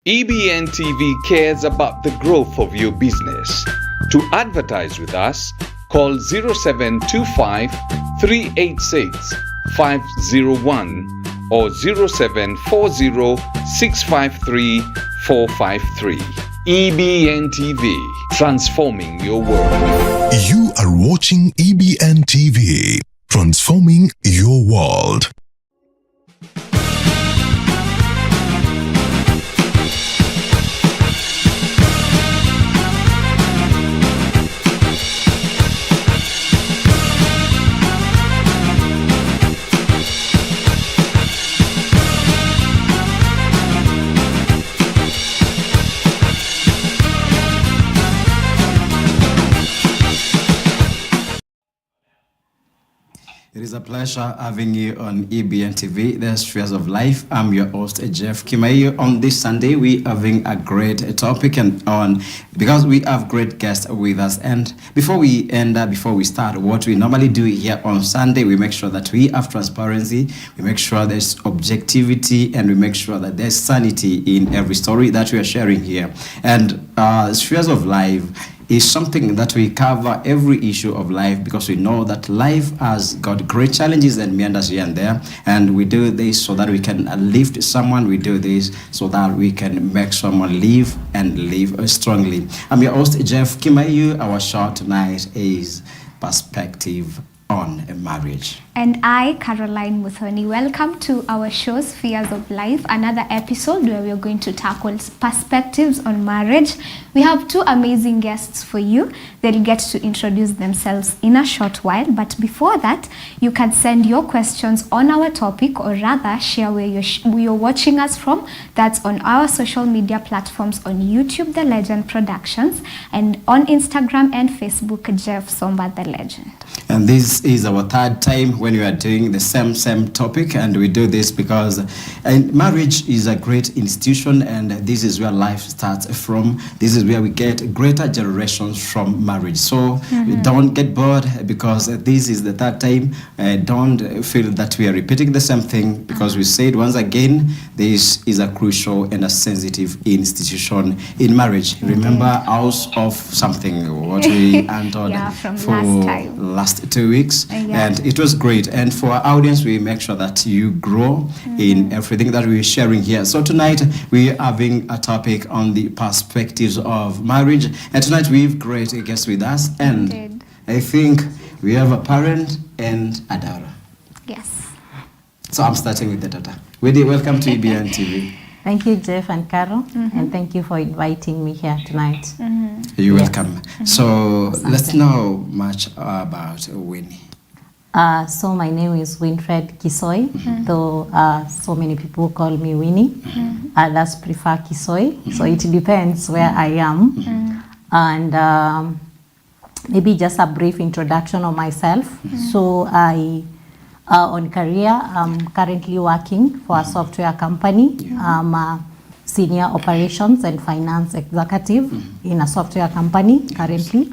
EBN TV cares about the growth of your business. To advertise with us, call 0725 386 501 or 0740 653 453. EBN TV, transforming your world. You are watching EBN TV, transforming your world. It is a pleasure having you on EBN TV, the Spheres of Life. I'm your host, Jeff Kimai. On this Sunday, we're having a great topic because we have great guests with us. And before we start, what we normally do here on Sunday, we make sure that we have transparency, we make sure there's objectivity, and we make sure that there's sanity in every story that we are sharing here. And Spheres of Life is something that we cover every issue of life, because we know that life has got great challenges and meanders here and there, and we do this so that we can lift someone. We do this so that we can make someone live and live strongly. I'm your host, Jeff Kimayu. Our show tonight is Perspective on Marriage. And I, Carolyne Muthoni, welcome to our show, Spheres of Life, another episode where we're going to tackle perspectives on marriage. We have two amazing guests for you. They'll get to introduce themselves in a short while. But before that, you can send your questions on our topic, or rather share where you're watching us from. That's on our social media platforms on YouTube, The Legend Productions, and on Instagram and Facebook, Jeff Somba The Legend. And this is our third time when we are doing the same topic, and we do this because marriage is a great institution, and this is where life starts from. This is where we get greater generations from marriage. So don't get bored, because this is the third time. Don't feel that we are repeating the same thing, because we said once again, this is a crucial and a sensitive institution in marriage. Remember House of Something, what we entered for last 2 weeks, and it was great. And for our audience, we make sure that you grow in everything that we're sharing here. So tonight we're having a topic on the perspectives of marriage, and tonight we've great guests with us, and I think we have a parent and a daughter. Yes. So I'm starting with the daughter. Wendy, welcome to EBN TV. Thank you, Jeff and Carol, and thank you for inviting me here tonight. You're welcome. So let's know much about Winnie. So my name is Winfred Kisoi, though so many people call me Winnie. Others prefer Kisoi, so it depends where I am. And maybe just a brief introduction of myself. So on career, I'm currently working for a software company. I'm a senior operations and finance executive in a software company currently.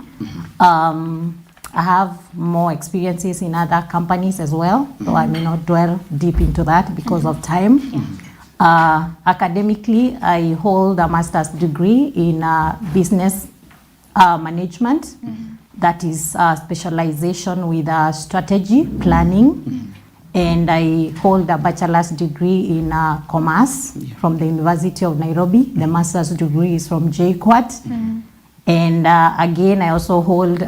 I have more experiences in other companies as well, though I may not dwell deep into that because of time. Academically, I hold a master's degree in business management. That is a specialization with strategy planning. And I hold a bachelor's degree in commerce from the University of Nairobi. The master's degree is from JKUAT. And again, I also hold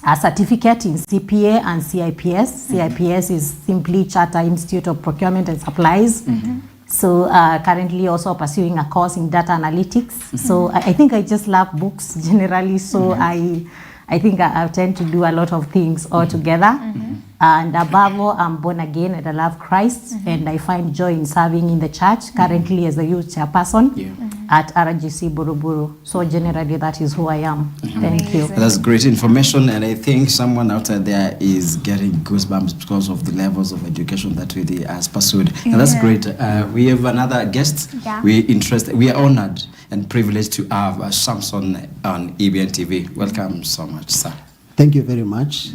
a certificate in CPA and CIPS. CIPS is simply Charter Institute of Procurement and Supplies. So currently also pursuing a course in data analytics. So I think I just love books generally. So I think I tend to do a lot of things all together. And above all, I'm born again and I love Christ. And I find joy in serving in the church, currently as a youth chairperson at RGC Buruburu. So generally, that is who I am. Thank you. That's great information. And I think someone out there is getting goosebumps because of the levels of education that we has pursued. And that's great. We have another guest. We are honored and privileged to have Samson on EBN TV. Welcome so much, sir. Thank you very much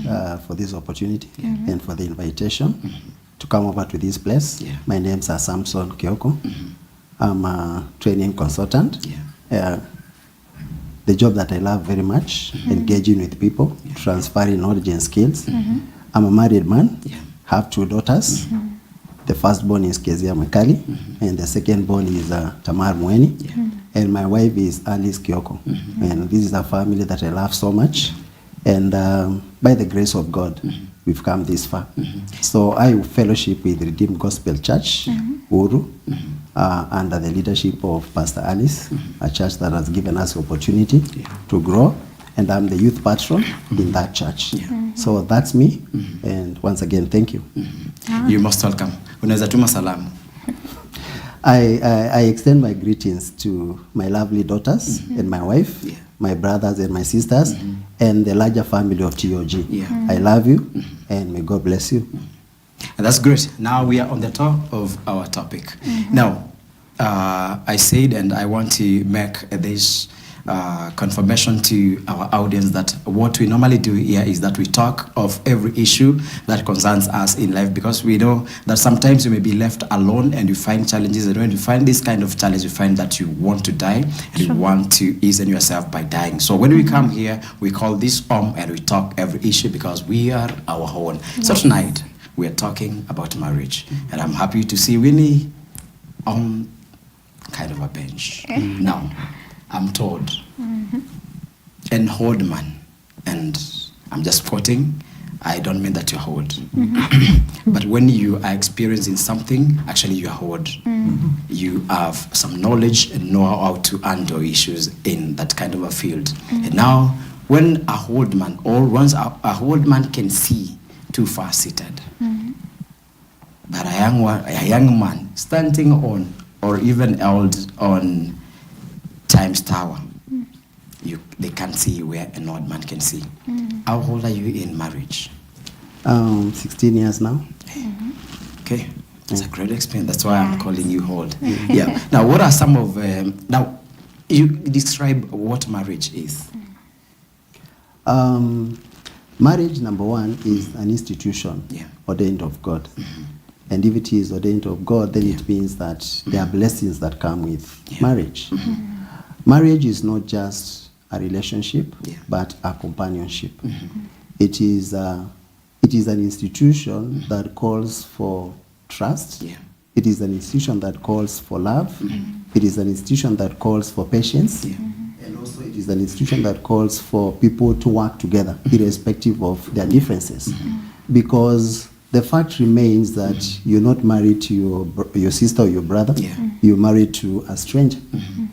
for this opportunity and for the invitation to come over to this place. My name is Samson Kyoko. I'm a training consultant. Yeah. The job that I love very much, engaging with people, transferring knowledge and skills. I'm a married man, have 2 daughters. The firstborn is Kezia Mwekali, and the secondborn is Tamar Mweni. And my wife is Alice Kioko. And this is a family that I love so much. And by the grace of God, we've come this far. So I fellowship with Redeemed Gospel Church, Uru, under the leadership of Pastor Alice, a church that has given us opportunity to grow. And I'm the youth patron in that church. So that's me. And once again, thank you. You most welcome. Unaweza tuma salamu. I extend my greetings to my lovely daughters and my wife, my brothers and my sisters, and the larger family of TOG. I love you, and may God bless you. And that's great. Now we are on the top of our topic. Now, I said, and I want to make this confirmation to our audience, that what we normally do here is that we talk of every issue that concerns us in life, because we know that sometimes you may be left alone and you find challenges, and when you find this kind of challenge, you find that you want to die and you want to ease yourself by dying. So when we come here, we call this home and we talk every issue because we are our own. So tonight we are talking about marriage, and I'm happy to see Winnie on kind of a bench. Now, I'm told, an old man, and I'm just quoting, I don't mean that you're old, but when you are experiencing something, actually you're old. You have some knowledge and know how to handle issues in that kind of a field. And now, when a old man, or once a old man can see too far seated, but a young man standing on, or even held on Times Tower, they can't see where an old man can see. How old are you in marriage? 16 years now. Okay, it's a great experience. That's why I'm calling you old. Yeah. Now, what are some of now? You describe what marriage is. Marriage, number one, is an institution ordained of God. And if it is ordained of God, then it means that there are blessings that come with marriage. Marriage is not just a relationship, but a companionship. It is an institution that calls for trust. It is an institution that calls for love. It is an institution that calls for patience. And also it is an institution that calls for people to work together, irrespective of their differences. Because the fact remains that you're not married to your sister or your brother. You're married to a stranger.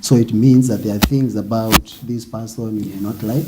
So it means that there are things about this person you may not like.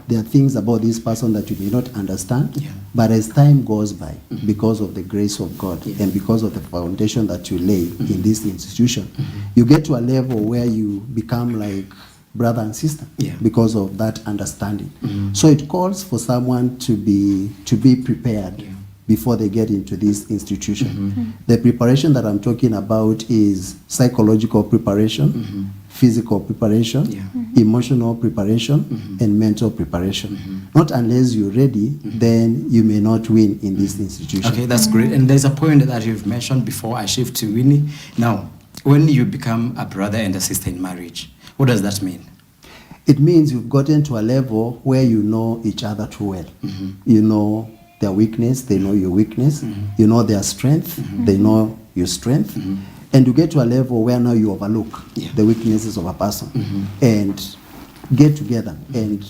There are things about this person that you may not understand. But as time goes by, because of the grace of God and because of the foundation that you lay in this institution, you get to a level where you become like brother and sister because of that understanding. So it calls for someone to be prepared before they get into this institution. The preparation that I'm talking about is psychological preparation, physical preparation, emotional preparation, and mental preparation. Not unless you're ready, then you may not win in this institution. Okay, that's great. And there's a point that you've mentioned before I shift to Winnie. Now, when you become a brother and a sister in marriage, what does that mean? It means you've gotten to a level where you know each other too well. You know their weakness, they know your weakness. You know their strength, they know your strength. And you get to a level where now you overlook the weaknesses of a person and get together and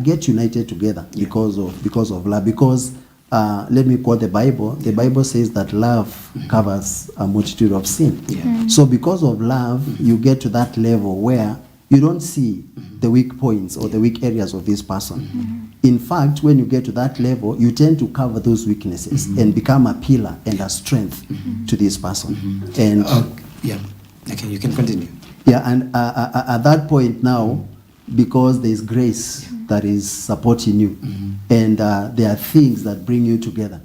get united together because of love. Because let me quote the Bible. The Bible says that love covers a multitude of sin. So because of love, you get to that level where you don't see the weak points or the weak areas of this person. In fact, when you get to that level, you tend to cover those weaknesses and become a pillar and a strength to this person. And okay, you can continue. And at that point now, because there's grace that is supporting you, and there are things that bring you together,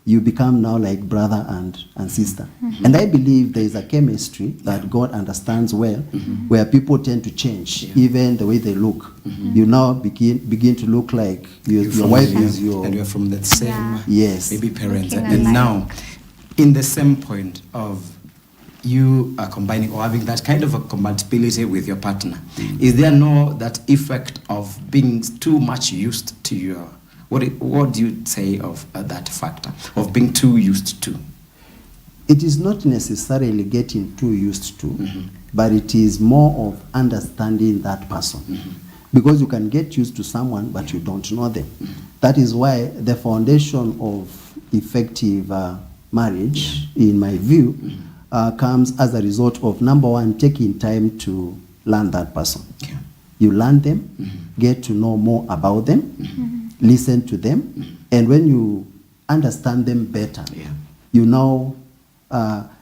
you become now like brother and sister. And I believe there is a chemistry that God understands well, where people tend to change, even the way they look. You now begin to look like your wife is your... And you're from the same yes, maybe parents. Looking And alike. now, in the same point of you are combining or having that kind of a compatibility with your partner, is there no that effect of being too much used to your, what do you say of that factor of being too used to? It is not necessarily getting too used to, but it is more of understanding that person. Because you can get used to someone, but you don't know them. That is why the foundation of effective marriage, in my view, comes as a result of, number one, taking time to learn that person. Okay. You learn them, get to know more about them, listen to them, and when you understand them better, you now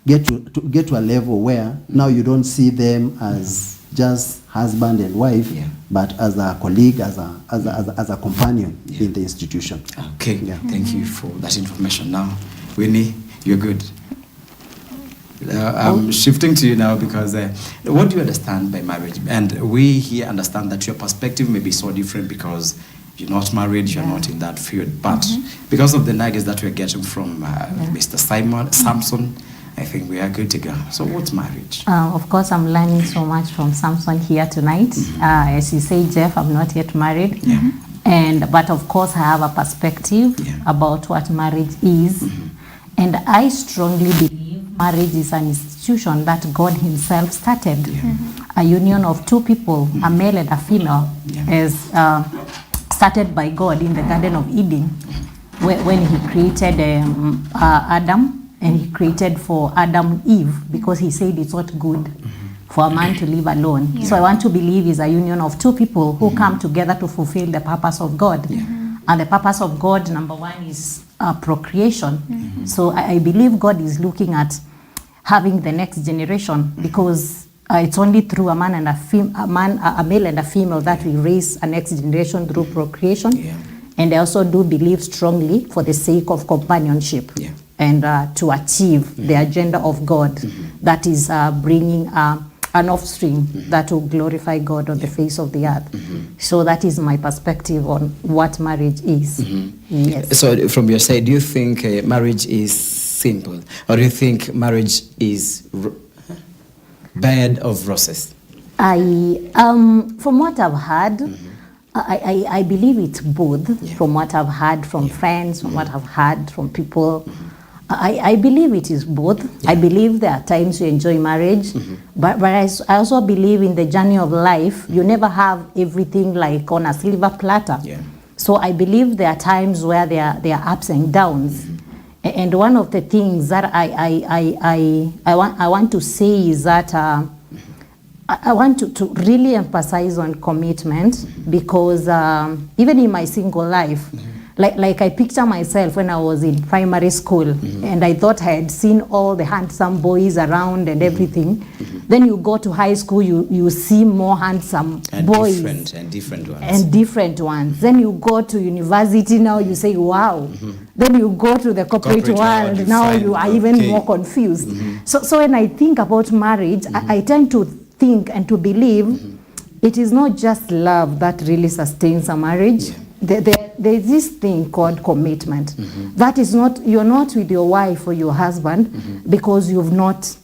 get to a level where now you don't see them as just husband and wife, but as a colleague, as a companion in the institution. Okay, thank you for that information. Now, Winnie, you're good. I'm shifting to you now because what do you understand by marriage? And we here understand that your perspective may be so different because you're not married, you're not in that field. But because of the nuggets that we're getting from Mr. Samson, I think we are good to go. So what's marriage? Of course, I'm learning so much from Samson here tonight. As you say, Jeff, I'm not yet married. But of course, I have a perspective about what marriage is. And I strongly believe marriage is an institution that God himself started. A union of two people, a male and a female, is started by God in the Garden of Eden when he created Adam. And he created for Adam Eve because he said it's not good for a man to live alone. So I want to believe it's a union of two people who come together to fulfill the purpose of God. And the purpose of God, number one, is procreation. So I believe God is looking at having the next generation because it's only through a man and a male and a female that we raise a next generation through procreation. And I also do believe strongly for the sake of companionship. And to achieve the agenda of God, that is bringing an offspring that will glorify God on the face of the earth. So that is my perspective on what marriage is. Yes. So from your side, do you think marriage is simple? Or do you think marriage is bed of roses? From what I've heard, I believe it's both. From what I've heard from friends, from what I've heard from people, I believe it is both. I believe there are times you enjoy marriage, but I also believe in the journey of life, you never have everything like on a silver platter. So I believe there are times where there are ups and downs. And one of the things that I want to say is that I want to really emphasize on commitment because even in my single life, like I picture myself when I was in primary school and I thought I had seen all the handsome boys around and everything. Then you go to high school, you see more handsome boys. Different ones. Then you go to university, now you say, wow. Then you go to the corporate world, now you are even more confused. So when I think about marriage, I tend to think and to believe it is not just love that really sustains a marriage. There is this thing called commitment. That is not, you're not with your wife or your husband because you've not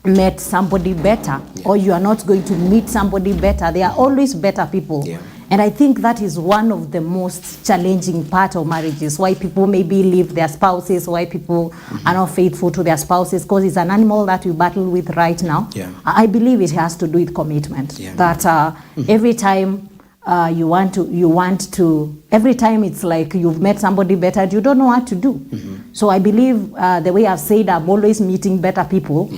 met somebody better or you are not going to meet somebody better. There are always better people. And I think that is one of the most challenging part of marriages, why people maybe leave their spouses, why people are not faithful to their spouses, because it's an animal that we battle with right now. I believe it has to do with commitment. That every time you want to, every time it's like you've met somebody better and you don't know what to do. So I believe the way I've said, I'm always meeting better people.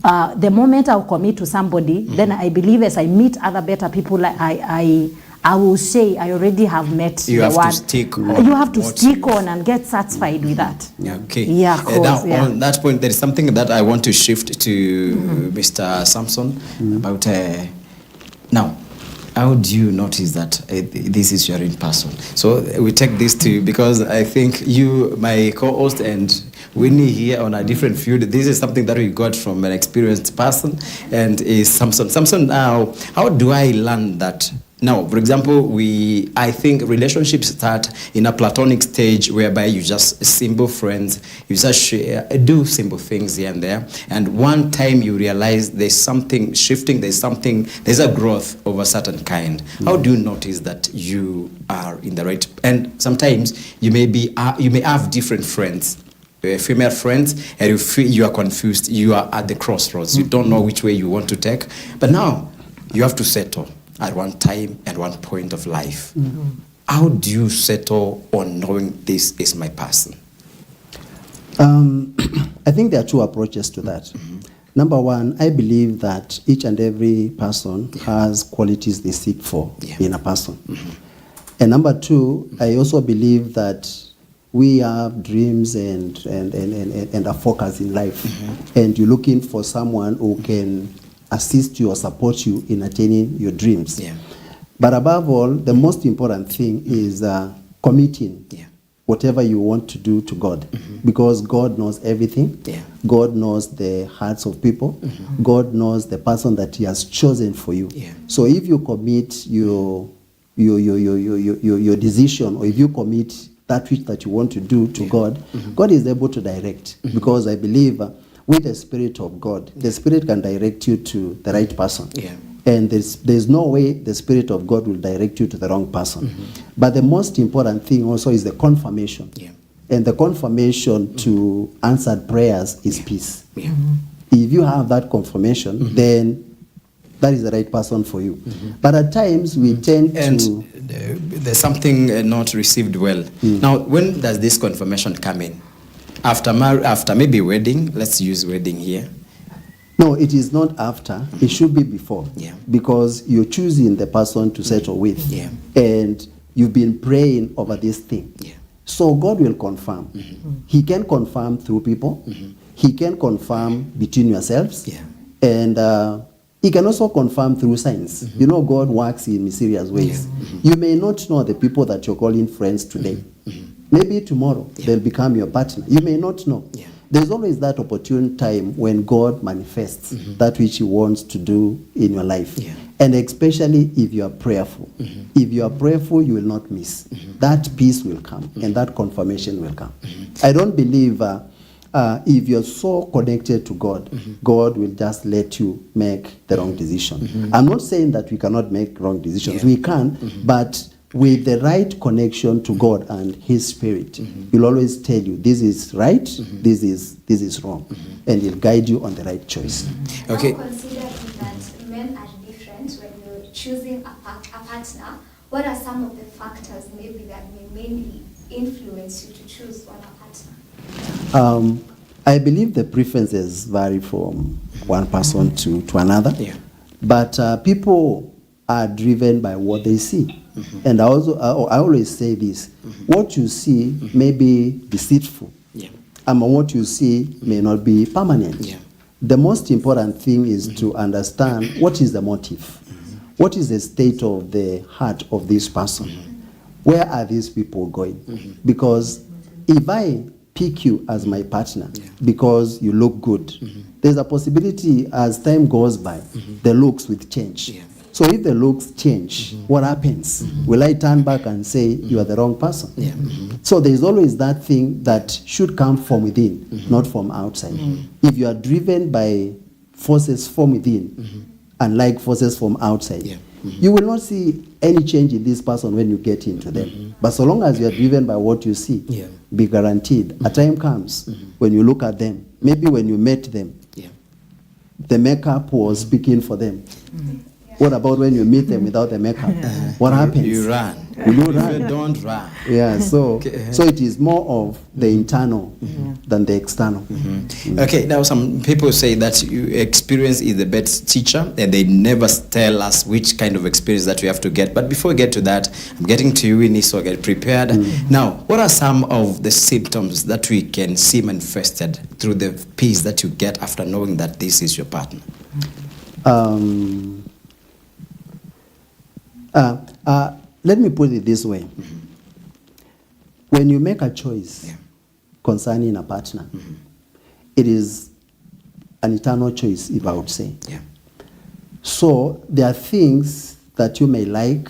The moment I'll commit to somebody, then I believe as I meet other better people, I will say I already have met you the have one. To stick on. You have to stick on and get satisfied with that. Okay. Yeah, of course, now, on that point, there is something that I want to shift to Mr. Samson about now. How do you notice that this is your in person? So we take this to, because I think you, my co-host, and Winnie here on a different field, this is something that we got from an experienced person, and is Samson. Samson, now, how do I learn that Now, for example, I think relationships start in a platonic stage whereby you just simple friends, you just share, do simple things here and there, and one time you realize there's something shifting, there's a growth of a certain kind. How do you notice that you are in the right? And sometimes you may have different friends. Female friends, and you feel you are confused, you are at the crossroads, you don't know which way you want to take, but now you have to settle at one time and one point of life. How do you settle on knowing this is my person? I think there are two approaches to that. Number one, I believe that each and every person has qualities they seek for in a person. And number two, I also believe that we have dreams and a focus in life. And you're looking for someone who can assist you or support you in attaining your dreams. But above all, the most important thing is committing whatever you want to do to God. Because God knows everything. God knows the hearts of people. God knows the person that he has chosen for you. So if you commit your decision, or if you commit that which that you want to do to God, God is able to direct. Because I believe with the Spirit of God, the Spirit can direct you to the right person. And there's no way the Spirit of God will direct you to the wrong person. But the most important thing also is the confirmation. And the confirmation to answered prayers is peace. If you have that confirmation, then that is the right person for you. But at times we tend to... There's something not received well. Now, when does this confirmation come in? After maybe wedding, let's use wedding here. No, it is not after. It should be before. Because you're choosing the person to settle with. And you've been praying over this thing. So God will confirm. He can confirm through people. He can confirm between yourselves. And he can also confirm through signs. You know, God works in mysterious ways. You may not know the people that you're calling friends today. Maybe tomorrow they'll become your partner. You may not know. There's always that opportune time when God manifests that which he wants to do in your life. And especially if you are prayerful. If you are prayerful, you will not miss. That peace will come and that confirmation will come. I don't believe if you're so connected to God, God will just let you make the wrong decision. I'm not saying that we cannot make wrong decisions. We can, but with the right connection to God and his Spirit, he'll always tell you this is right, this is wrong, and he'll guide you on the right choice. Okay. Now, considering that men are different when you're choosing a partner, what are some of the factors maybe that may mainly influence you to choose on a partner? I believe the preferences vary from one person to another, but people are driven by what they see. And I always say this, what you see may be deceitful, and what you see may not be permanent. The most important thing is to understand what is the motive, what is the state of the heart of this person, where are these people going? Because if I pick you as my partner because you look good, there's a possibility as time goes by, the looks will change. So if the looks change, what happens? Will I turn back and say you are the wrong person? So there's always that thing that should come from within, not from outside. If you are driven by forces from within, unlike forces from outside, you will not see any change in this person when you get into them. But so long as you are driven by what you see, be guaranteed, a time comes when you look at them, maybe when you met them, the makeup was speaking for them. What about when you meet them without the makeup? What happens? You run. Will you run? You don't run. Yeah, so it is more of the internal than the external. Okay, now some people say that experience is the best teacher, and they never tell us which kind of experience that we have to get. But before we get to that, I'm getting to you, Winnie, so get prepared. Now, what are some of the symptoms that we can see manifested through the peace that you get after knowing that this is your partner? Let me put it this way. When you make a choice concerning a partner, it is an eternal choice, if I would say. So there are things that you may like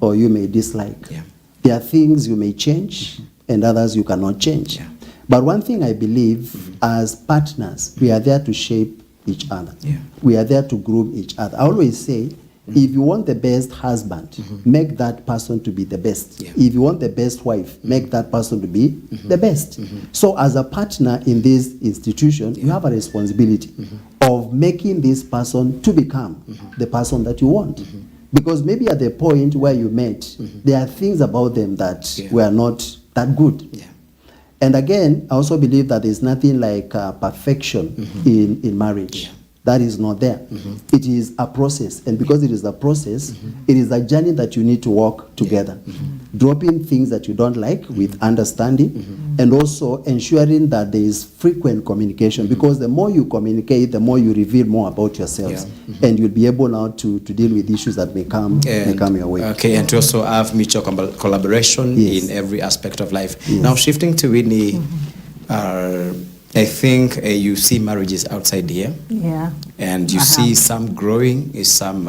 or you may dislike. Yeah. There are things you may change and others you cannot change. Yeah. But one thing I believe, as partners, we are there to shape each other. Yeah. We are there to groom each other. I always say, if you want the best husband, make that person to be the best. Yeah. If you want the best wife, make that person to be the best. So as a partner in this institution, you have a responsibility of making this person to become the person that you want. Because maybe at the point where you met, there are things about them that were not that good. Yeah. And again, I also believe that there's nothing like perfection in marriage. Yeah. That is not there. It is a process. And because it is a process, it is a journey that you need to walk together. Dropping things that you don't like with understanding, and also ensuring that there is frequent communication. Because the more you communicate, the more you reveal more about yourselves. And you'll be able now to deal with issues that may come your way. Okay, and to also have mutual collaboration in every aspect of life. Now, shifting to Whitney, I think you see marriages outside here. Yeah. And you see some growing, some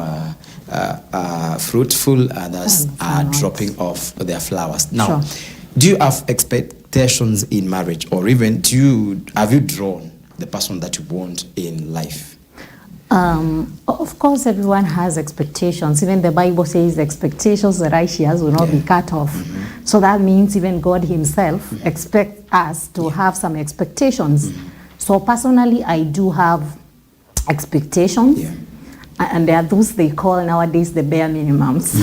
fruitful, others are dropping off their flowers. Now, do you have expectations in marriage, or even have you drawn the person that you want in life? Of course, everyone has expectations. Even the Bible says expectations the righteous will not be cut off. So that means even God himself expects us to have some expectations. So personally, I do have expectations. And there are those they call nowadays the bare minimums.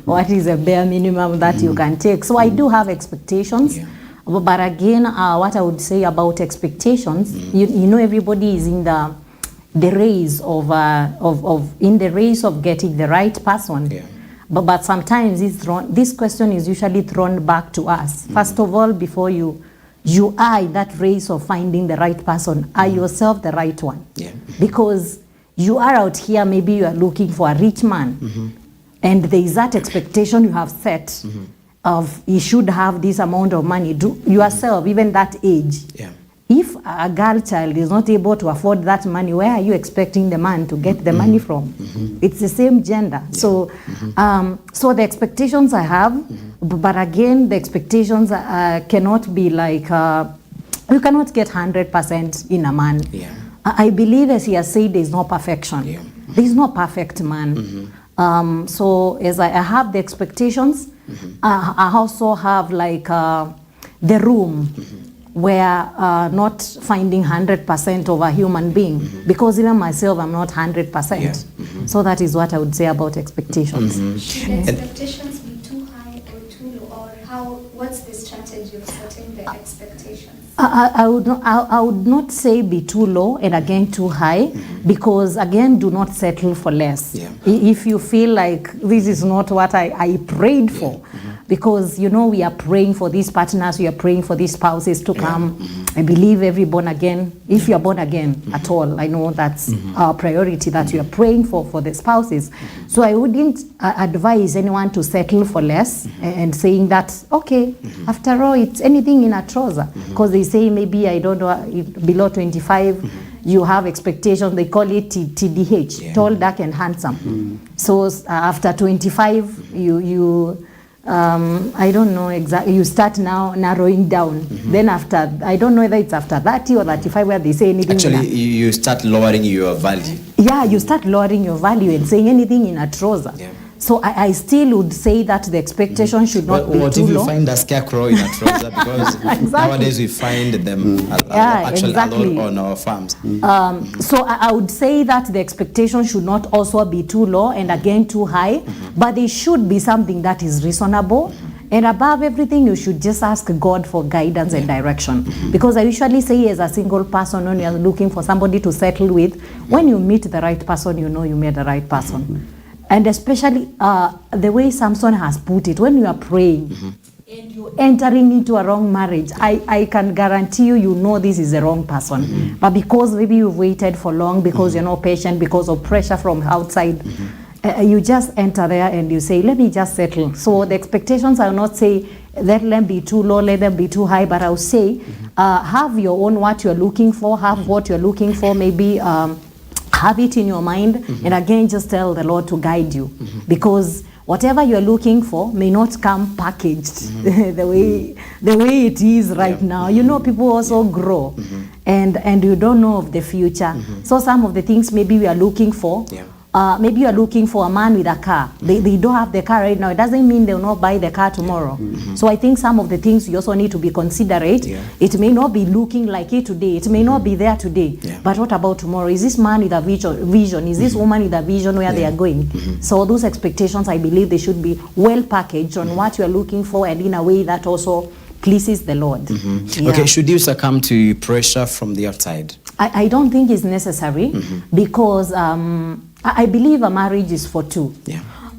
What is a bare minimum that you can take? So I do have expectations. But again, what I would say about expectations, you know, everybody is in the race in the race of getting the right person. But sometimes this question is usually thrown back to us. First of all, before you are in that race of finding the right person, are yourself the right one? Because you are out here, maybe you are looking for a rich man, and there is that expectation you have set of you should have this amount of money. Do yourself, even that age. If a girl child is not able to afford that money, where are you expecting the man to get the money from? It's the same gender. So so the expectations I have, but again, the expectations cannot be like, you cannot get 100% in a man. I believe, as he has said, there is no perfection. There is no perfect man. So as I have the expectations, I also have like the room where not finding 100% of a human being, because even myself, I'm not 100%. So that is what I would say about expectations. Should expectations be too high or too low, or what's the strategy of setting the expectations? I would not say be too low and again too high, because again, do not settle for less. If you feel like this is not what I prayed for, because you know we are praying for these partners, we are praying for these spouses to come. I believe every born again, if you are born again at all, I know that's our priority, that you are praying for the spouses. So I wouldn't advise anyone to settle for less and saying that, okay, after all, it's anything in a trouser, because they say maybe, I don't know, below 25, you have expectations, they call it TDH, tall, dark, and handsome. So after 25, you I don't know exactly, you start now narrowing down. Then after, I don't know whether it's after 30 or 35 where they say anything. Actually, you start lowering your value. Yeah, you start lowering your value and saying anything in a trouser. So I still would say that the expectation should not be too low. What if you find a scarecrow in a trouser? Because nowadays we find them actually a lot on our farms. So I would say that the expectation should not also be too low and again too high, but it should be something that is reasonable. And above everything, you should just ask God for guidance and direction. Because I usually say, as a single person, when you're looking for somebody to settle with, when you meet the right person, you know you met the right person. And especially the way Samson has put it, when you are praying and you're entering into a wrong marriage, I can guarantee you know this is the wrong person. But because maybe you've waited for long, because you're not patient, because of pressure from outside, you just enter there and you say, let me just settle. So the expectations, I will not say, let them be too low, let them be too high, but I'll say, have your own what you're looking for, have what you're looking for, maybe have it in your mind, and again, just tell the Lord to guide you, because whatever you're looking for may not come packaged the way it is right now. You know, people also grow, and you don't know of the future. So some of the things maybe we are looking for, maybe you are looking for a man with a car. They don't have the car right now. It doesn't mean they will not buy the car tomorrow. So I think some of the things you also need to be considerate. It may not be looking like it today. It may not be there today. But what about tomorrow? Is this man with a vision? Is this woman with a vision where they are going? So those expectations, I believe they should be well packaged on what you are looking for, and in a way that also pleases the Lord. Okay, should you succumb to pressure from the outside? I don't think it's necessary, because I believe a marriage is for two.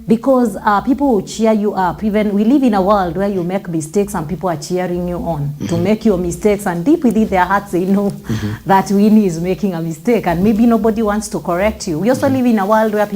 Because people will cheer you up. Even we live in a world where you make mistakes and people are cheering you on to make your mistakes, and deep within their hearts they know that Winnie is making a mistake, and maybe nobody wants to correct you. We also live in a world where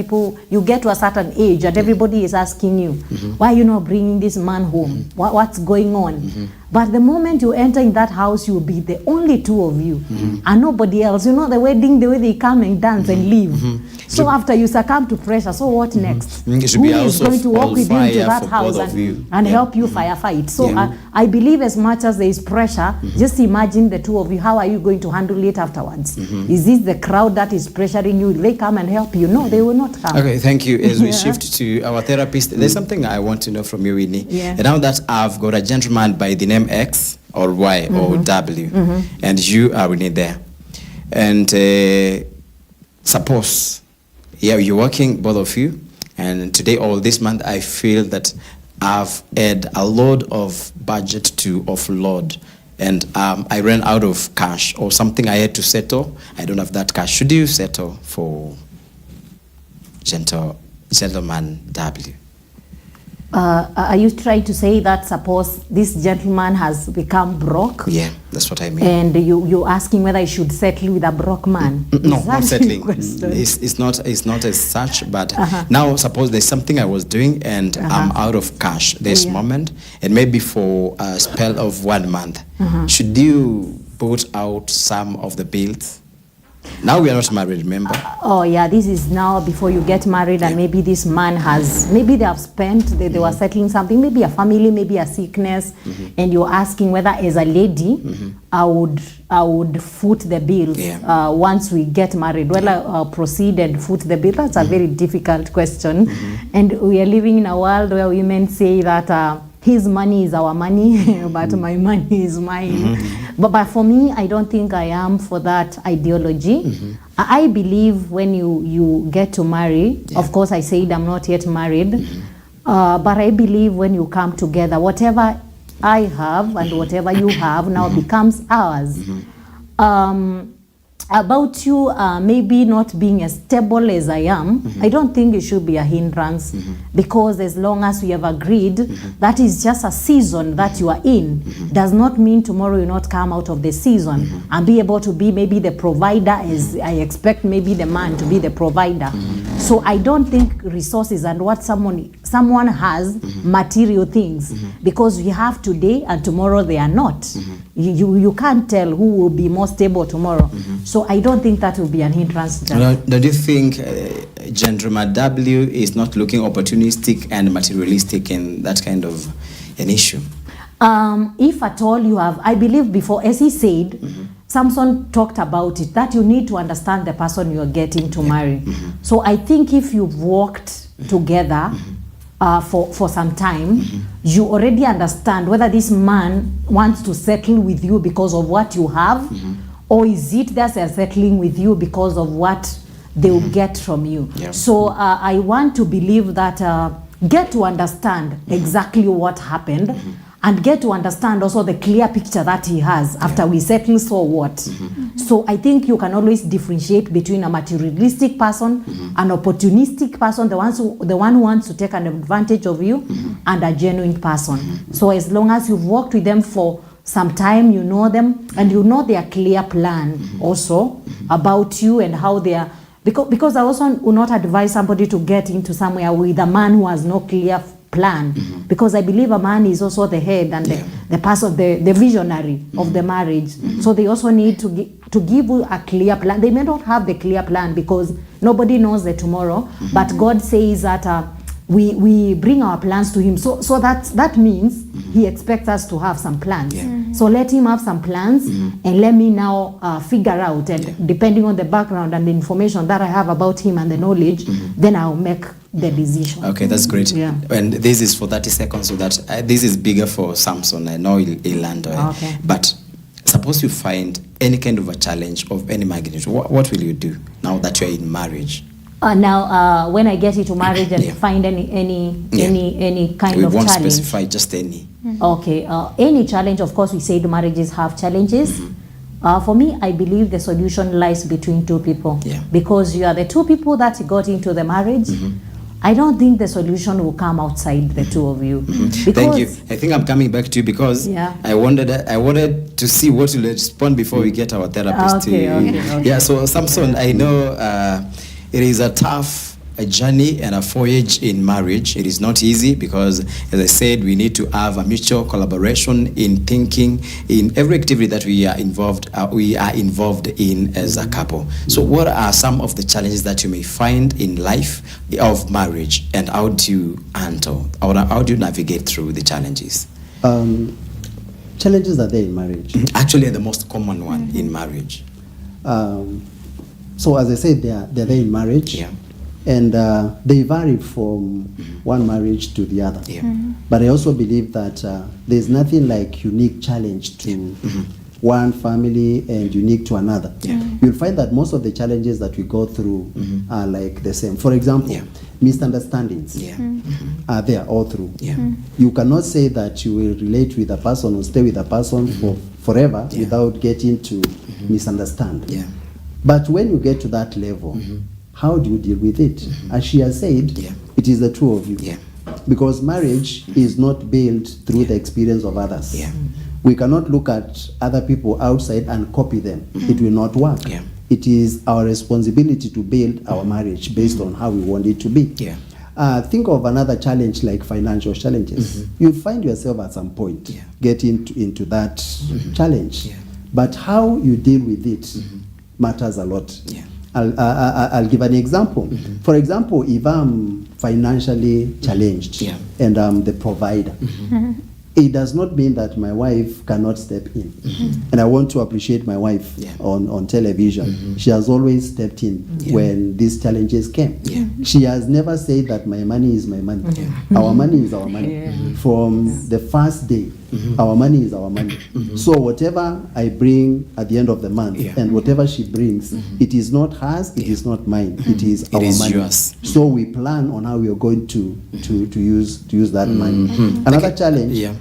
you get to a certain age and everybody is asking you, why are you not bringing this man home? What's going on? But the moment you enter in that house, you'll be the only two of you and nobody else. You know, the wedding, the way they come and dance and leave. So after you succumb to pressure, so what next? Who is going to walk with you into that house and help you firefight? So I believe as much as there is pressure, just imagine the two of you. How are you going to handle it afterwards? Is this the crowd that is pressuring you? Will they come and help you? No, they will not come. Okay, thank you. As we shift to our therapist, there's something I want to know from you, Winnie. And now that I've got a gentleman by the name X or Y or W, and you are Winnie there, and suppose you're working, both of you, and today or this month I feel that I've had a load of budget to offload, and I ran out of cash or something I had to settle. I don't have that cash. Should you settle for gentleman W? Are you trying to say that suppose this gentleman has become broke? Yeah, that's what I mean. And you're asking whether I should settle with a broke man? No, not settling. It's not as such, but now suppose there's something I was doing and I'm out of cash this moment, and maybe for a spell of 1 month. Should you put out some of the bills? Now we are not married, remember? Oh yeah, this is now before you get married, and maybe this man has, maybe they have spent, they were settling something, maybe a family, maybe a sickness, and you're asking whether as a lady, I would foot the bills once we get married. Well, I'll proceed and foot the bill. That's a very difficult question. And we are living in a world where women say that his money is our money, but my money is mine. But for me, I don't think I am for that ideology. I believe when you get to marry, of course I said I'm not yet married, but I believe when you come together, whatever I have and whatever you have now becomes ours. About you maybe not being as stable as I am, I don't think it should be a hindrance, because as long as we have agreed that is just a season that you are in, does not mean tomorrow you not come out of the season and be able to be maybe the provider, as I expect maybe the man to be the provider. So I don't think resources and what someone has, material things, because we have today and tomorrow they are not. You can't tell who will be more stable tomorrow. So I don't think that will be an hindrance. Do you think gentleman W is not looking opportunistic and materialistic in that kind of an issue? If at all you have, I believe before, as he said, Samson talked about it, that you need to understand the person you are getting to marry. So I think if you've worked together for some time, you already understand whether this man wants to settle with you because of what you have, or is it that they're settling with you because of what they will get from you. So I want to believe that get to understand exactly what happened, and get to understand also the clear picture that he has after we settle, so what. So I think you can always differentiate between a materialistic person, an opportunistic person, the one who wants to take an advantage of you, and a genuine person. So as long as you've worked with them for some time, you know them, and you know their clear plan also about you and how they are. Because I also will not advise somebody to get into somewhere with a man who has no clear plan, because I believe a man is also the head and the person, the visionary of the marriage. So they also need to give you a clear plan. They may not have the clear plan because nobody knows the tomorrow, but God says that we bring our plans to him. So that means he expects us to have some plans. So let him have some plans and let me now figure out, and depending on the background and the information that I have about him and the knowledge, then I'll make the decision. Okay, that's great. Yeah. And this is for 30 seconds, so that this is bigger for Samson. I know he'll land. Okay. But suppose you find any kind of a challenge of any magnitude, what will you do now that you're in marriage? Now, when I get into marriage and find any kind of We won't challenge. specify, just any. Okay, any challenge, of course, we said marriages have challenges. For me, I believe the solution lies between two people. Yeah. Because you are the two people that got into the marriage. I don't think the solution will come outside the two of you. Because Thank you. I think I'm coming back to you because I wanted to see what you'll respond before we get our therapist. Okay. Yeah, so Samson, I know it is a tough journey and a voyage in marriage. It is not easy because, as I said, we need to have a mutual collaboration in thinking, in every activity that we are involved in as a couple. So what are some of the challenges that you may find in life of marriage, and how do you handle, or how do you navigate through the challenges? Challenges are there in marriage. Actually, the most common one in marriage. So as I said, they're there in marriage. Yeah. And they vary from one marriage to the other. Yeah. But I also believe that there's nothing like unique challenge to one family and unique to another. You'll find that most of the challenges that we go through are like the same. For example, misunderstandings are there all through. You cannot say that you will relate with a person or stay with a person for forever without getting to misunderstand. But when you get to that level, how do you deal with it? As she has said, it is the two of you. Because marriage is not built through the experience of others. We cannot look at other people outside and copy them. It will not work. It is our responsibility to build our marriage based on how we want it to be. Think of another challenge like financial challenges. You'll find yourself at some point getting into that challenge. But how you deal with it matters a lot. I'll give an example. For example, if I'm financially challenged and I'm the provider, it does not mean that my wife cannot step in. And I want to appreciate my wife on television. She has always stepped in when these challenges came. She has never said that my money is my money. Our money is our money. From the first day, our money is our money. So whatever I bring at the end of the month and whatever she brings, it is not hers, it is not mine, it is our money. Yours. So we plan on how we are going to use that money. Another challenge.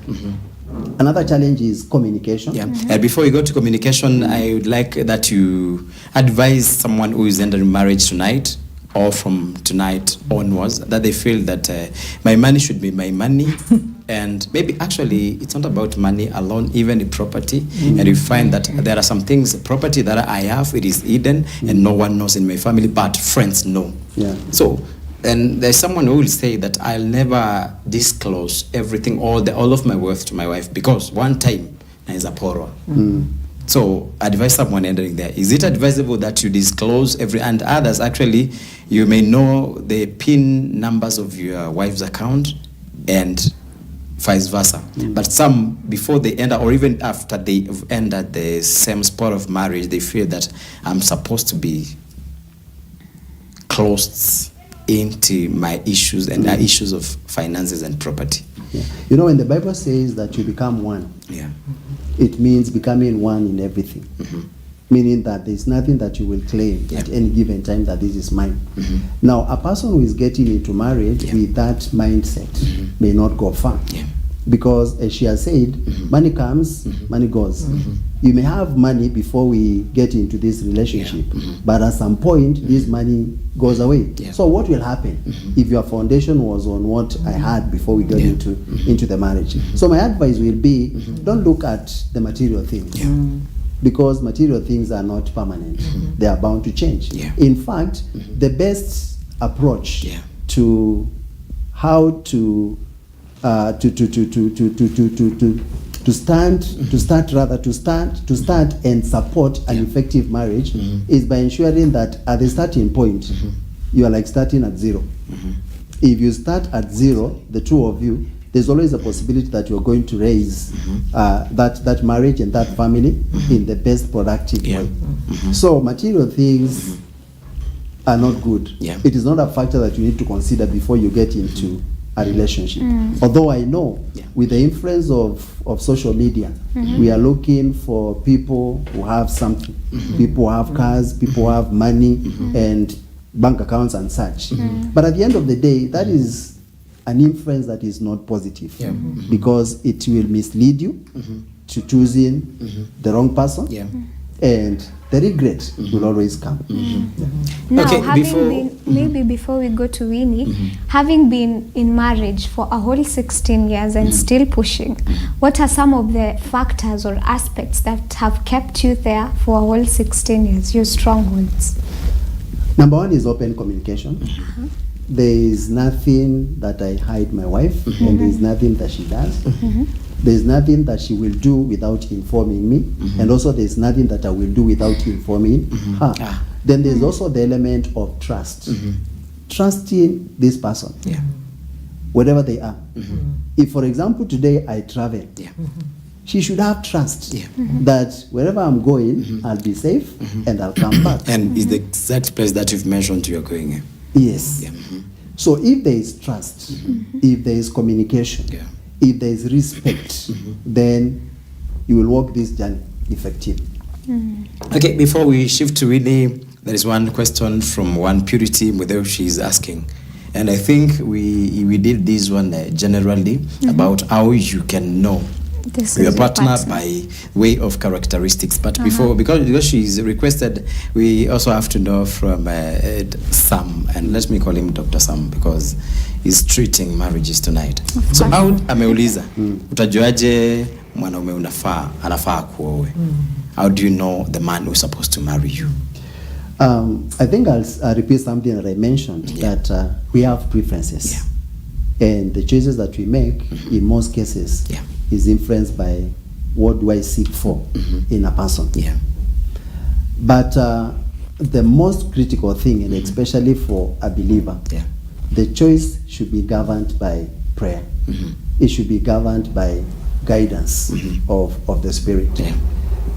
Another challenge is communication. And before we go to communication, I would like that you advise someone who is entering marriage tonight or from tonight onwards, that they feel that my money should be my money. And maybe actually it's not about money alone, even in property. And you find that there are some things, property that I have, it is hidden and no one knows in my family, but friends know. So, and there's someone who will say that I'll never disclose everything, all of my worth to my wife, because one time is a poro. So advise someone entering there. Is it advisable that you disclose and others actually, you may know the PIN numbers of your wife's account and vice versa. But some, before they enter, or even after they've entered the same spot of marriage, they feel that I'm supposed to be closed into my issues and issues of finances and property. You know, when the Bible says that you become one, it means becoming one in everything. Meaning that there's nothing that you will claim at any given time that this is mine. Now, a person who is getting into marriage with that mindset may not go far. Because, as she has said, money comes, money goes. You may have money before we get into this relationship, but at some point, this money goes away. So what will happen if your foundation was on what I had before we got into the marriage? So my advice will be, don't look at the material things. Because material things are not permanent. They are bound to change. In fact, the best approach to how to start and support an effective marriage is by ensuring that at the starting point you are like starting at zero. If you start at zero, the two of you, there's always a possibility that you're going to raise that marriage and that family in the best productive way. So material things are not good. It is not a factor that you need to consider before you get into a relationship. Although I know with the influence of social media, we are looking for people who have something. People who have cars, people who have money and bank accounts and such. But at the end of the day, that is an influence that is not positive because it will mislead you to choosing the wrong person and the regret will always come. Now, Okay, before we go to Winnie, having been in marriage for a whole 16 years and still pushing, what are some of the factors or aspects that have kept you there for a whole 16 years, your strongholds? Number one is open communication. There is nothing that I hide my wife, and there is nothing that she does. There is nothing that she will do without informing me, and also there is nothing that I will do without informing her. Then there is also the element of trust. Trusting this person, whatever they are. If, for example, today I travel, she should have trust that wherever I'm going, I'll be safe and I'll come back. And is the exact place that you've mentioned you're going? Yes. So if there is trust, if there is communication, if there is respect, then you will walk this journey effectively. Okay, before we shift to Winnie, there is one question from one Purity Muthoni. She's asking, and I think we did this one generally about how you can know your partner by way of characteristics. But before, because she's requested, we also have to know from Sam, and let me call him Dr. Sam because he's treating marriages tonight. So how ameuliza utajuaje mwanaume anafaa kuowe? How do you know the man who's supposed to marry you? I think I'll repeat something that I mentioned, that we have preferences. And the choices that we make, in most cases, is influenced by what do I seek for in a person. But the most critical thing, and especially for a believer, the choice should be governed by prayer. It should be governed by guidance of the Spirit.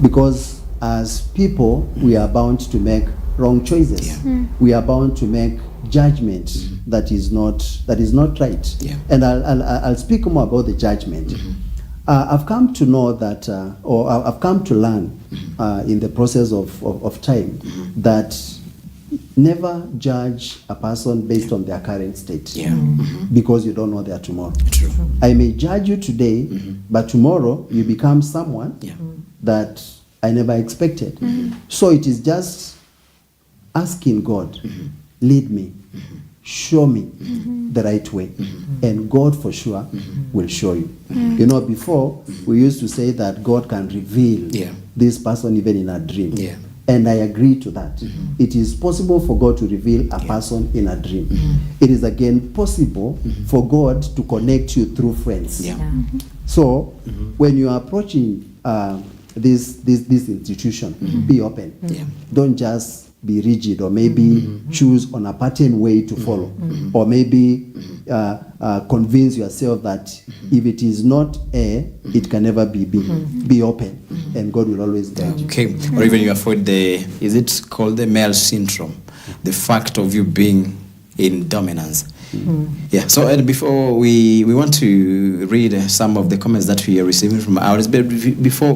Because as people, we are bound to make wrong choices. We are bound to make judgment that is not right. And I'll speak more about the judgment. I've come to know that, or I've come to learn in the process of time that never judge a person based on their current state, because you don't know their tomorrow. True. I may judge you today, but tomorrow you become someone that I never expected. So it is just asking God, lead me, show me the right way, and God for sure will show you. You know, before we used to say that God can reveal this person even in a dream. And I agree to that. It is possible for God to reveal a person in a dream. It is again possible for God to connect you through friends. So when you are approaching this institution, be open. Don't just be rigid, or maybe choose on a pattern way to follow, or maybe convince yourself that if it is not A, it can never be B. Be open, and God will always guide you. Okay, or even you avoid is it called the male syndrome, the fact of you being in dominance. So before we want to read some of the comments that we are receiving from ours, but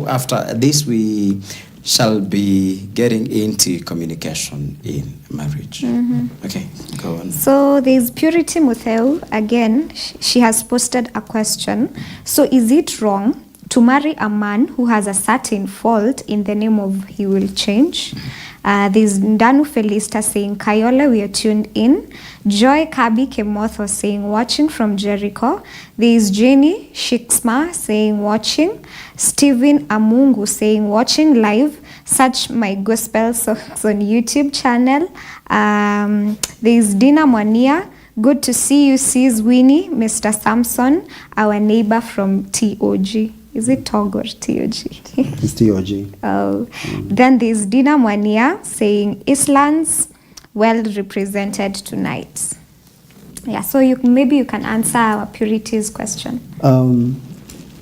after this we shall be getting into communication in marriage. Okay, go on. So there's Purity Muthoni again. She has posted a question. So is it wrong to marry a man who has a certain fault in the name of he will change? There's Ndanu Felista saying, Kayola, we are tuned in. Joy Kabi Kemotho saying, watching from Jericho. There's Jenny Shiksma saying, watching. Stephen Amungu saying, watching live. Search my gospel songs on YouTube channel. There's Dina Mwania Good to see you, Sis Winnie, Mr. Samson, our neighbor from TOG. Is it TOG or TOG? It's TOG. Oh. Then there's Dina Mwania saying, Islands well represented tonight. Yeah, so maybe you can answer our purities question.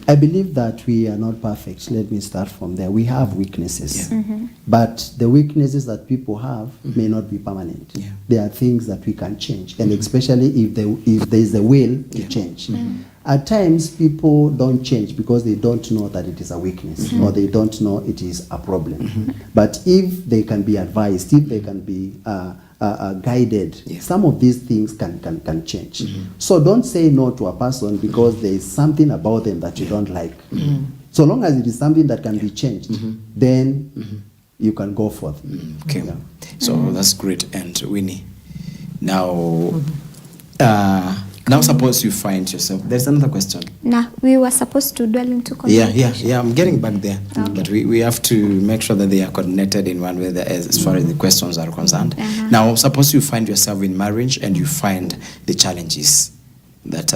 I believe that we are not perfect. Let me start from there. We have weaknesses. But the weaknesses that people have may not be permanent. There are things that we can change, and especially if there is a will to change. At times, people don't change because they don't know that it is a weakness, or they don't know it is a problem. But if they can be advised, if they can be guided, some of these things can change. So don't say no to a person because there is something about them that you don't like. So long as it is something that can be changed, then you can go forth. Okay. So that's great. And Winnie, now, now suppose you find yourself. There's another question. Nah, we were supposed to dwell into context. Yeah. I'm getting back there. But we have to make sure that they are coordinated in one way as far as the questions are concerned. Now, suppose you find yourself in marriage and you find the challenges that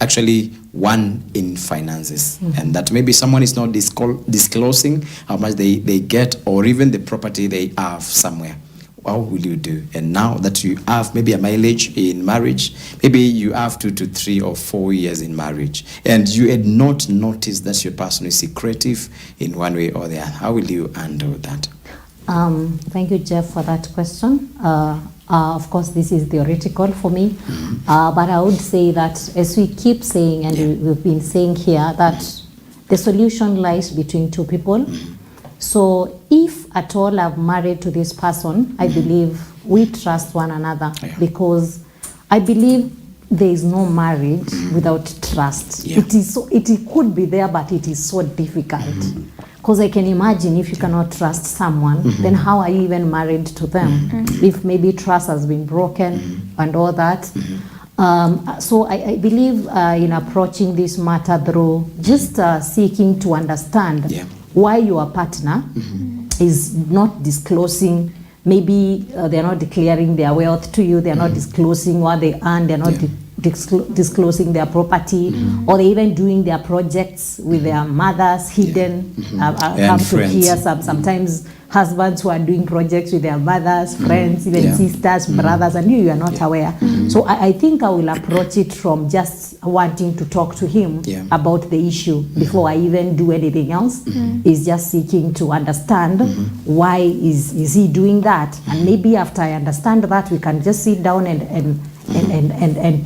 actually one in finances, and that maybe someone is not disclosing how much they get, or even the property they have somewhere. What will you do? And now that you have maybe a mileage in marriage, maybe you have 2 to 3 or 4 years in marriage, and you had not noticed that your person is secretive in one way or the other, how will you handle that? Thank you, Jeff, for that question. Of course, this is theoretical for me, but I would say that, as we keep saying, and we've been saying here, that the solution lies between two people. So if at all I'm married to this person, I believe we trust one another, because I believe there is no marriage without trust. It could be there, but it is so difficult. Because I can imagine, if you cannot trust someone, then how are you even married to them? If maybe trust has been broken and all that. So I believe in approaching this matter through just seeking to understand why your partner is not disclosing. Maybe they're not declaring their wealth to you, they're not disclosing what they earn, they're not disclosing their property, or they're even doing their projects with their mothers hidden. I have to hear sometimes husbands who are doing projects with their mothers, friends, even sisters, brothers, and you are not aware. So I think I will approach it from just wanting to talk to him about the issue before I even do anything else. Is just seeking to understand why is he doing that, and maybe after I understand that, we can just sit down and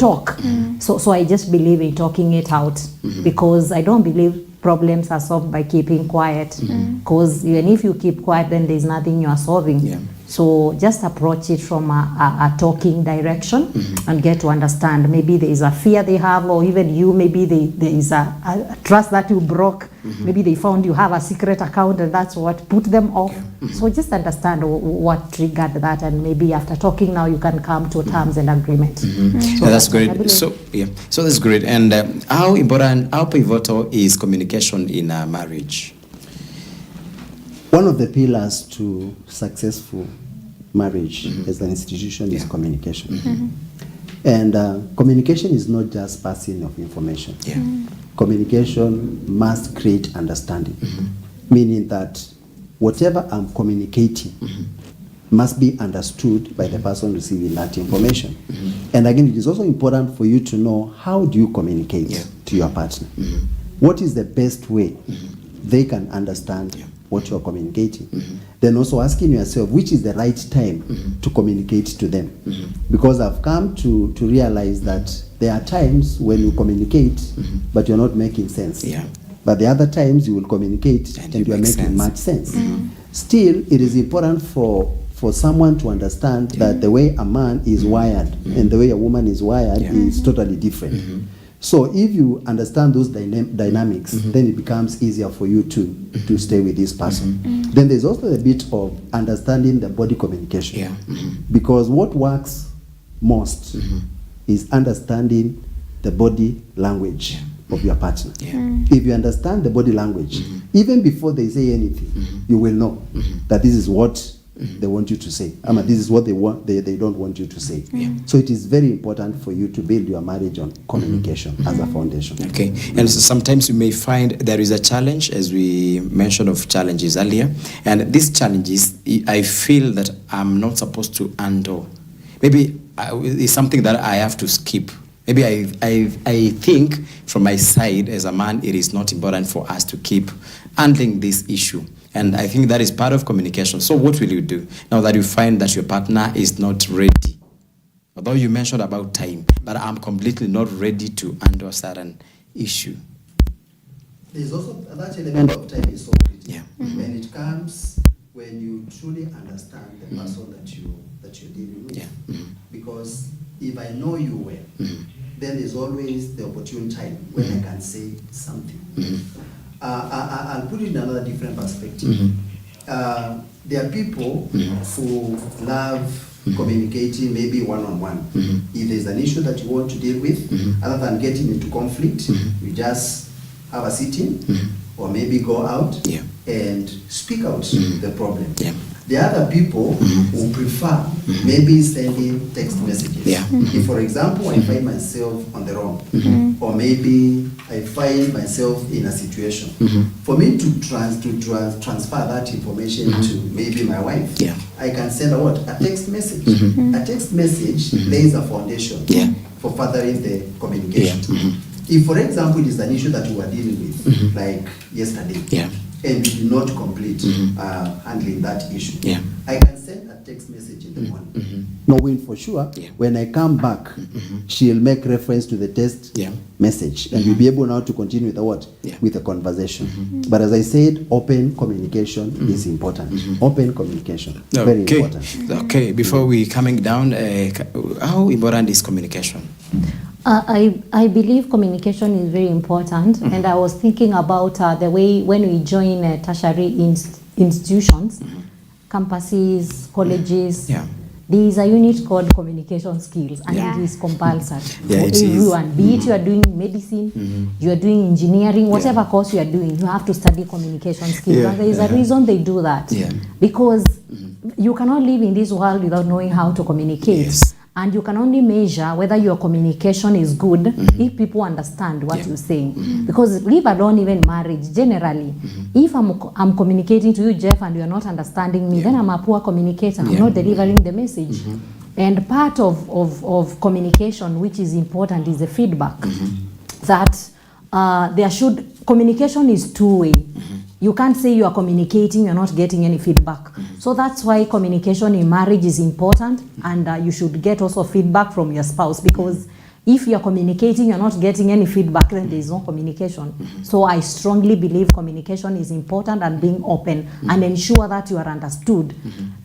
talk. So I just believe in talking it out, because I don't believe problems are solved by keeping quiet, because even if you keep quiet, then there's nothing you are solving. So just approach it from a talking direction and get to understand. Maybe there is a fear they have, or even you, maybe there is a trust that you broke. Maybe they found you have a secret account, and that's what put them off. So just understand what triggered that, and maybe after talking now, you can come to terms and agreement. So that's great. So that's great. And how pivotal is communication in a marriage? One of the pillars to successful marriage as an institution is communication. And communication is not just passing of information. Communication must create understanding, meaning that whatever I'm communicating must be understood by the person receiving that information. And again, it is also important for you to know, how do you communicate to your partner? What is the best way they can understand what you're communicating? Then also asking yourself, which is the right time to communicate to them? Because I've come to realize that there are times when you communicate, but you're not making sense. But the other times you will communicate and you're making much sense. Still, it is important for someone to understand that the way a man is wired and the way a woman is wired is totally different. So if you understand those dynamics, then it becomes easier for you to stay with this person. Then there's also a bit of understanding the body communication. Because what works most is understanding the body language of your partner. If you understand the body language, even before they say anything, you will know that this is what they want you to say. This is what they want. They don't want you to say. So it is very important for you to build your marriage on communication as a foundation. Okay, and so sometimes you may find there is a challenge, as we mentioned of challenges earlier, and these challenges, I feel that I'm not supposed to handle. Maybe it's something that I have to skip. Maybe I think from my side as a man, it is not important for us to keep handling this issue. And I think that is part of communication. So what will you do now that you find that your partner is not ready? Although you mentioned about time, but I'm completely not ready to handle a certain issue. There's also that element of time is so critical. Yeah. When it comes, when you truly understand the person that you're dealing with. Yeah. Because if I know you well, then there's always the opportune time when I can say something. I'll put it in another different perspective. There are people who love communicating maybe one-on-one. If there's an issue that you want to deal with, other than getting into conflict, you just have a sitting or maybe go out and speak out the problem. There are other people who prefer maybe sending text messages. If, for example, I find myself on the wrong, or maybe I find myself in a situation, for me to transfer that information to maybe my wife, I can send a text message. A text message lays a foundation for furthering the communication. If, for example, it is an issue that we were dealing with, like yesterday, and we did not complete handling that issue, I can send a text message in the morning, knowing for sure when I come back, she'll make reference to the text message, and we'll be able now to continue with the with the conversation. But as I said, open communication is important. Open communication, very important. Okay, before we coming down, how important is communication? I believe communication is very important, and I was thinking about the way when we join tertiary institutions, campuses, colleges, there is a unit called communication skills, and it is compulsory for everyone. Be it you are doing medicine, you are doing engineering, whatever course you are doing, you have to study communication skills. And there is a reason they do that, because you cannot live in this world without knowing how to communicate. And you can only measure whether your communication is good if people understand what you're saying. Because leave alone even marriage, generally, if I'm communicating to you, Jeff, and you're not understanding me, then I'm a poor communicator. I'm not delivering the message. And part of communication, which is important, is the feedback. That communication is two-way. You can't say you are communicating, you're not getting any feedback. So that's why communication in marriage is important, and you should get also feedback from your spouse, because if you're communicating, you're not getting any feedback, then there is no communication. So I strongly believe communication is important, and being open and ensure that you are understood.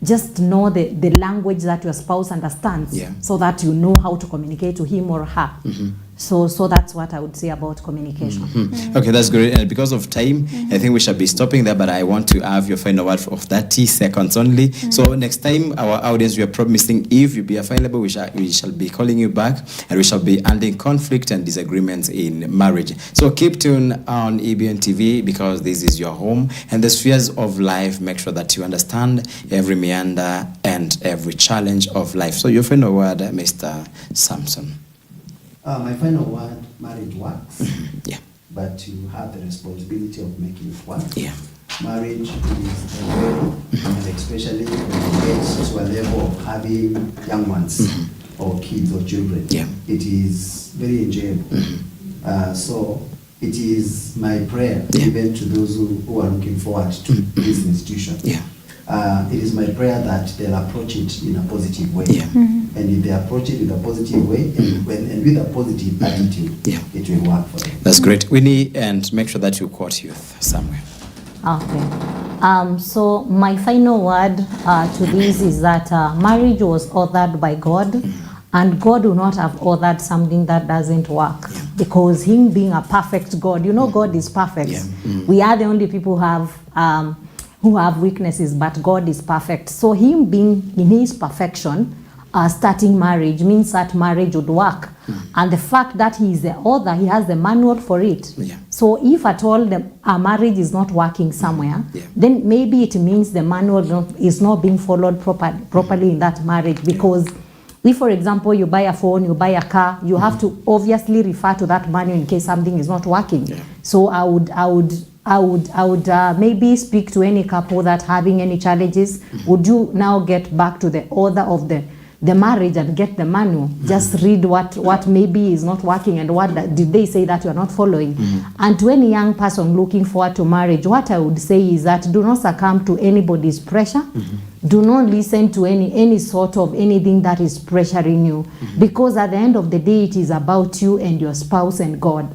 Just know the language that your spouse understands, so that you know how to communicate to him or her. So that's what I would say about communication. Okay, that's great. And because of time, I think we shall be stopping there, but I want to have your final word of 30 seconds only. So next time, our audience, we are promising, if you be available, we shall be calling you back, and we shall be handling conflict and disagreements in marriage. So keep tuned on EBN TV, because this is your home, and the spheres of life. Make sure that you understand every meander and every challenge of life. So your final word, Mr. Samson. My final word, marriage works, but you have the responsibility of making it work. Marriage is enjoyable, and especially when you get to a level of having young ones or kids or children, it is very enjoyable. So it is my prayer, even to those who are looking forward to this institution. It is my prayer that they'll approach it in a positive way. And if they approach it in a positive way and with a positive attitude, it will work for them. That's great. Winnie, and make sure that you quote youth somewhere. Okay. So my final word to this is that marriage was authored by God, and God will not have authored something that doesn't work, because Him being a perfect God, God is perfect. We are the only people who have weaknesses, but God is perfect. So Him being in His perfection, starting marriage means that marriage would work. And the fact that he is the author, he has the manual for it. Yeah. So if at all a marriage is not working somewhere, Yeah. then maybe it means the manual is not being followed properly in that marriage. Because if, for example, you buy a phone, you buy a car, you have to obviously refer to that manual in case something is not working. Yeah. So I would maybe speak to any couple that having any challenges. Would you now get back to the author of the marriage and get the manual? Just read what maybe is not working and what did they say that you are not following. And to any young person looking forward to marriage, what I would say is that do not succumb to anybody's pressure. Do not listen to any sort of anything that is pressuring you, because at the end of the day it is about you and your spouse and God.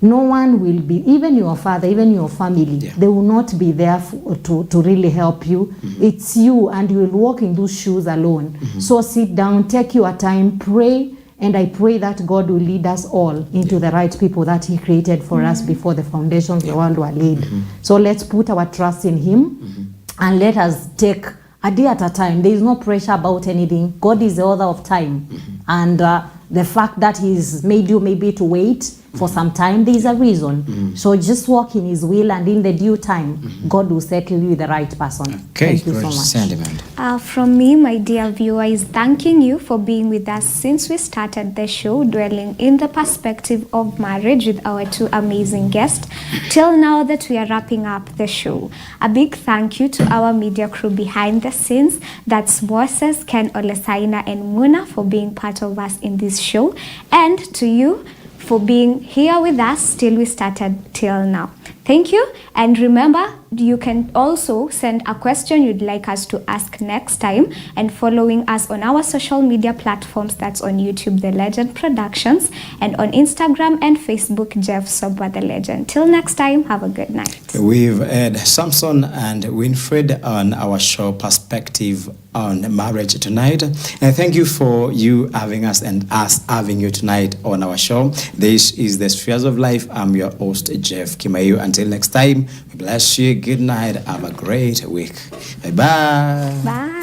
No one will be, even your father, even your family, they will not be there to really help you. It's you, and you will walk in those shoes alone. So sit down, take your time, pray, and I pray that God will lead us all into the right people that he created for us before the foundations of the world were laid. So let's put our trust in him, and let us take a day at a time. There is no pressure about anything. God is the author of time. And the fact that he's made you maybe to wait for some time, there is a reason. So just walk in his will, and in the due time, God will settle you with the right person. Okay, Thank you so much. sentiment. From me, my dear viewer, is thanking you for being with us since we started the show, dwelling in the perspective of marriage with our two amazing guests, till now that we are wrapping up the show. A big thank you to our media crew behind the scenes. That's bosses Ken Olesaina and Muna for being part of us in this show, and to you for being here with us till we started till now. Thank you, and remember, you can also send a question you'd like us to ask next time, and following us on our social media platforms. That's on YouTube, The Legend Productions, and on Instagram and Facebook, Jeff Somba The Legend. Till next time, have a good night. We've had Samson and Winfred on our show Perspective on Marriage tonight. And thank you for you having us and us having you tonight on our show. This is the Spheres of Life. I'm your host, Jeff Kimayu. Until next time, we bless you. Good night. Have a great week. Bye-bye. Bye.